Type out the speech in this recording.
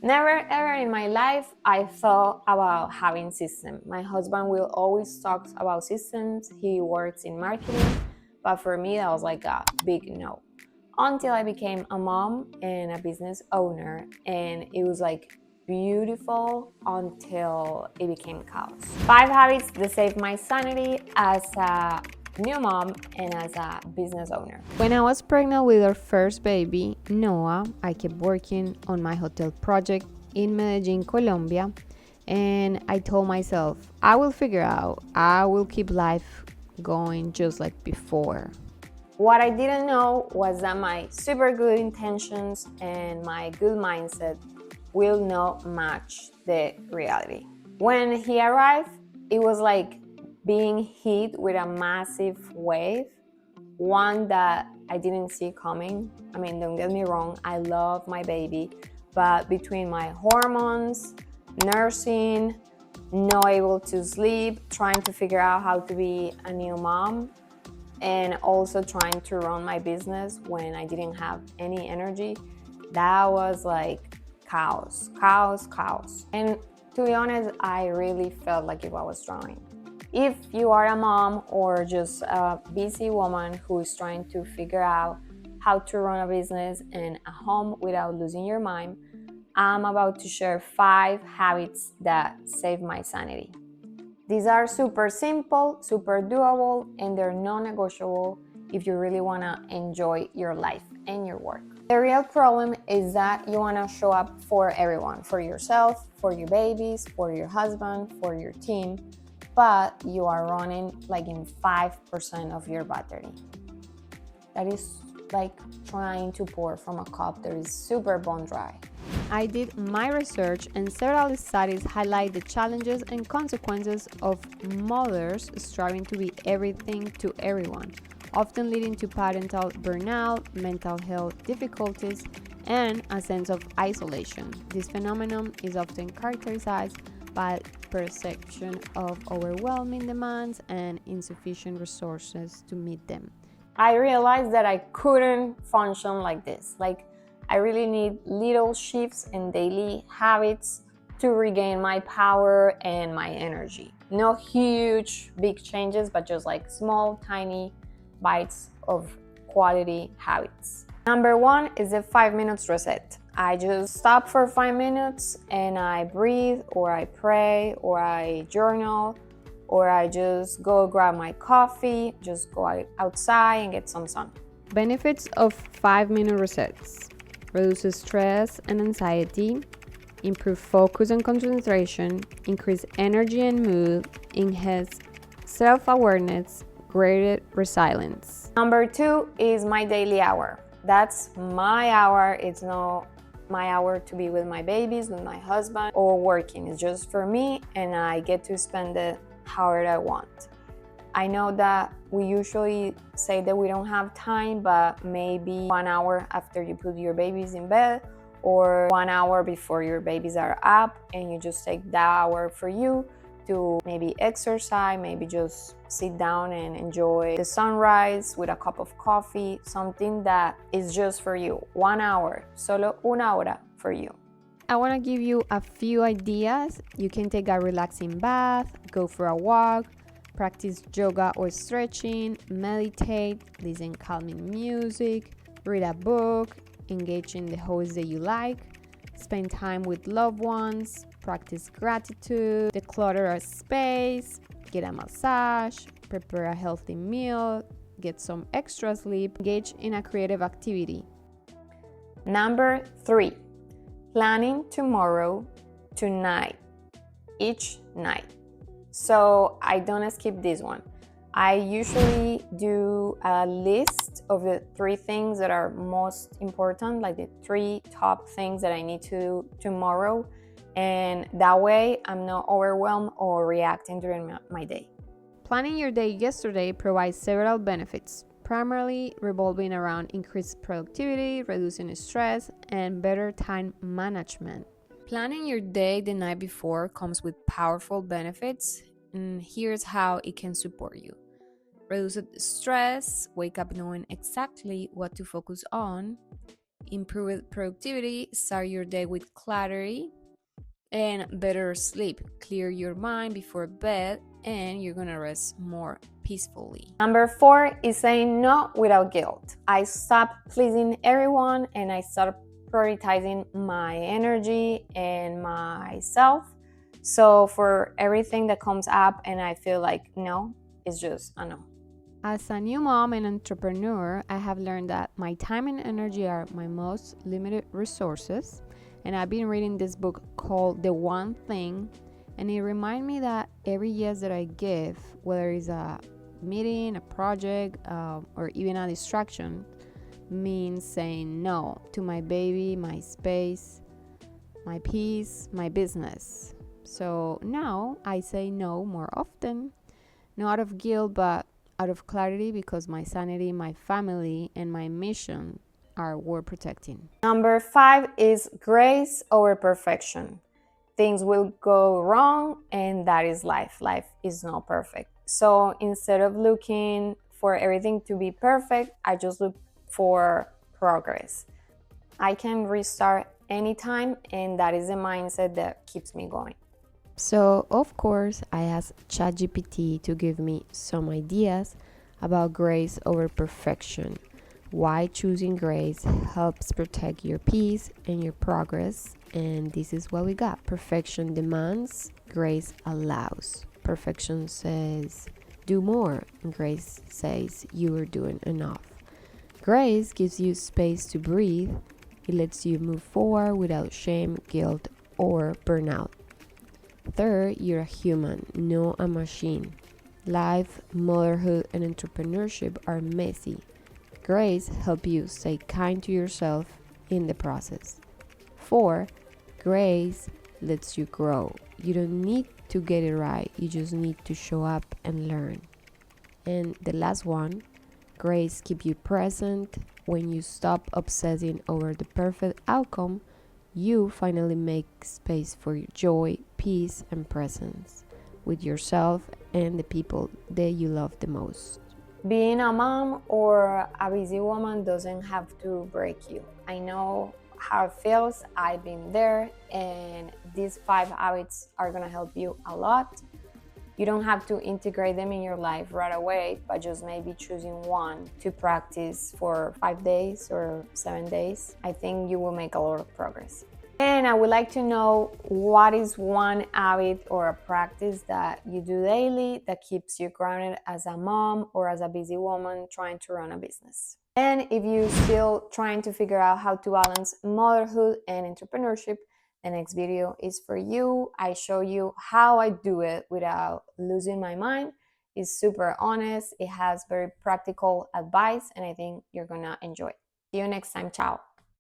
Never ever in my life I thought about having system. My husband will always talk about systems. He works in marketing, but for me that was like a big no. Until I became a mom and a business owner, and it was like beautiful until it became chaos. 5 habits that saved my sanity as a new mom and as a business owner. When I was pregnant with our first baby, Noah, I kept working on my hotel project in Medellin, Colombia, and I told myself, I will figure out, I will keep life going just like before. What I didn't know was that my super good intentions and my good mindset will not match the reality. When he arrived, it was like being hit with a massive wave, one that I didn't see coming. I mean, don't get me wrong, I love my baby, but between my hormones, nursing, not able to sleep, trying to figure out how to be a new mom, and also trying to run my business when I didn't have any energy, that was like chaos. And to be honest, I really felt like if I was drowning. If you are a mom or just a busy woman who is trying to figure out how to run a business and a home without losing your mind, I'm about to share 5 habits that save my sanity. These are super simple, super doable, and they're non-negotiable if you really want to enjoy your life and your work. The real problem is that you want to show up for everyone, for yourself, for your babies, for your husband, for your team, but you are running like in 5% of your battery. That is like trying to pour from a cup that is super bone dry. I did my research, and several studies highlight the challenges and consequences of mothers striving to be everything to everyone, often leading to parental burnout, mental health difficulties, and a sense of isolation. This phenomenon is often characterized by perception of overwhelming demands and insufficient resources to meet them. I realized that I couldn't function like this. Like, I really need little shifts in daily habits to regain my power and my energy. No huge, big changes, but just like small, tiny bites of quality habits. Number 1 is the 5 minutes reset. I just stop for 5 minutes and I breathe, or I pray, or I journal, or I just go grab my coffee, just go outside and get some sun. Benefits of 5-minute resets: reduces stress and anxiety, improve focus and concentration, increase energy and mood, enhance self-awareness, greater resilience. Number 2 is my daily hour. That's my hour. It's not my hour to be with my babies, with my husband, or working. It's just for me, and I get to spend it however I want. I know that we usually say that we don't have time, but maybe 1 hour after you put your babies in bed, or 1 hour before your babies are up, and you just take that hour for you to maybe exercise, maybe just sit down and enjoy the sunrise with a cup of coffee, something that is just for you. 1 hour, solo una hora for you. I want to give you a few ideas. You can take a relaxing bath, go for a walk, practice yoga or stretching, meditate, listen calming music, read a book, engage in the hobbies that you like, spend time with loved ones, practice gratitude, declutter a space, get a massage, prepare a healthy meal, get some extra sleep, engage in a creative activity. Number 3, planning tomorrow tonight, each night. So I don't skip this one. I usually do a list of the 3 things that are most important, like the 3 top things that I need to do tomorrow. And that way I'm not overwhelmed or reacting during my day. Planning your day yesterday provides several benefits, primarily revolving around increased productivity, reducing stress, and better time management. Planning your day the night before comes with powerful benefits, and here's how it can support you. Reduce stress, wake up knowing exactly what to focus on, Improve productivity, start your day with clarity, and better sleep. Clear your mind before bed, and you're gonna rest more peacefully. Number 4 is saying no without guilt. I stopped pleasing everyone and I started prioritizing my energy and myself. So for everything that comes up and I feel like no, it's just a no. As a new mom and entrepreneur, I have learned that my time and energy are my most limited resources. And I've been reading this book called The One Thing, and it reminds me that every yes that I give, whether it's a meeting, a project, or even a distraction, means saying no to my baby, my space, my peace, my business. So now I say no more often, not out of guilt, but out of clarity, because my sanity, my family, and my mission are worth protecting. Number 5 is grace over perfection. Things will go wrong, and that is life. Life is not perfect. So instead of looking for everything to be perfect, I just look for progress. I can restart anytime, and that is the mindset that keeps me going. So, of course, I asked ChatGPT to give me some ideas about grace over perfection. Why choosing grace helps protect your peace and your progress. And this is what we got. Perfection demands, grace allows. Perfection says, do more. And grace says, you are doing enough. Grace gives you space to breathe. It lets you move forward without shame, guilt, or burnout. Third, you're a human, not a machine. Life, motherhood, and entrepreneurship are messy. Grace helps you stay kind to yourself in the process. 4, grace lets you grow. You don't need to get it right, you just need to show up and learn. And the last one, grace keeps you present. When you stop obsessing over the perfect outcome, you finally make space for joy, peace, and presence with yourself and the people that you love the most. Being a mom or a busy woman doesn't have to break you. I know how it feels. I've been there, and these 5 habits are going to help you a lot. You don't have to integrate them in your life right away, but just maybe choosing one to practice for 5 days or 7 days. I think you will make a lot of progress. And I would like to know, what is one habit or a practice that you do daily that keeps you grounded as a mom or as a busy woman trying to run a business? And if you're still trying to figure out how to balance motherhood and entrepreneurship, the next video is for you. I show you how I do it without losing my mind. It's super honest. It has very practical advice, and I think you're gonna enjoy it. See you next time. Ciao.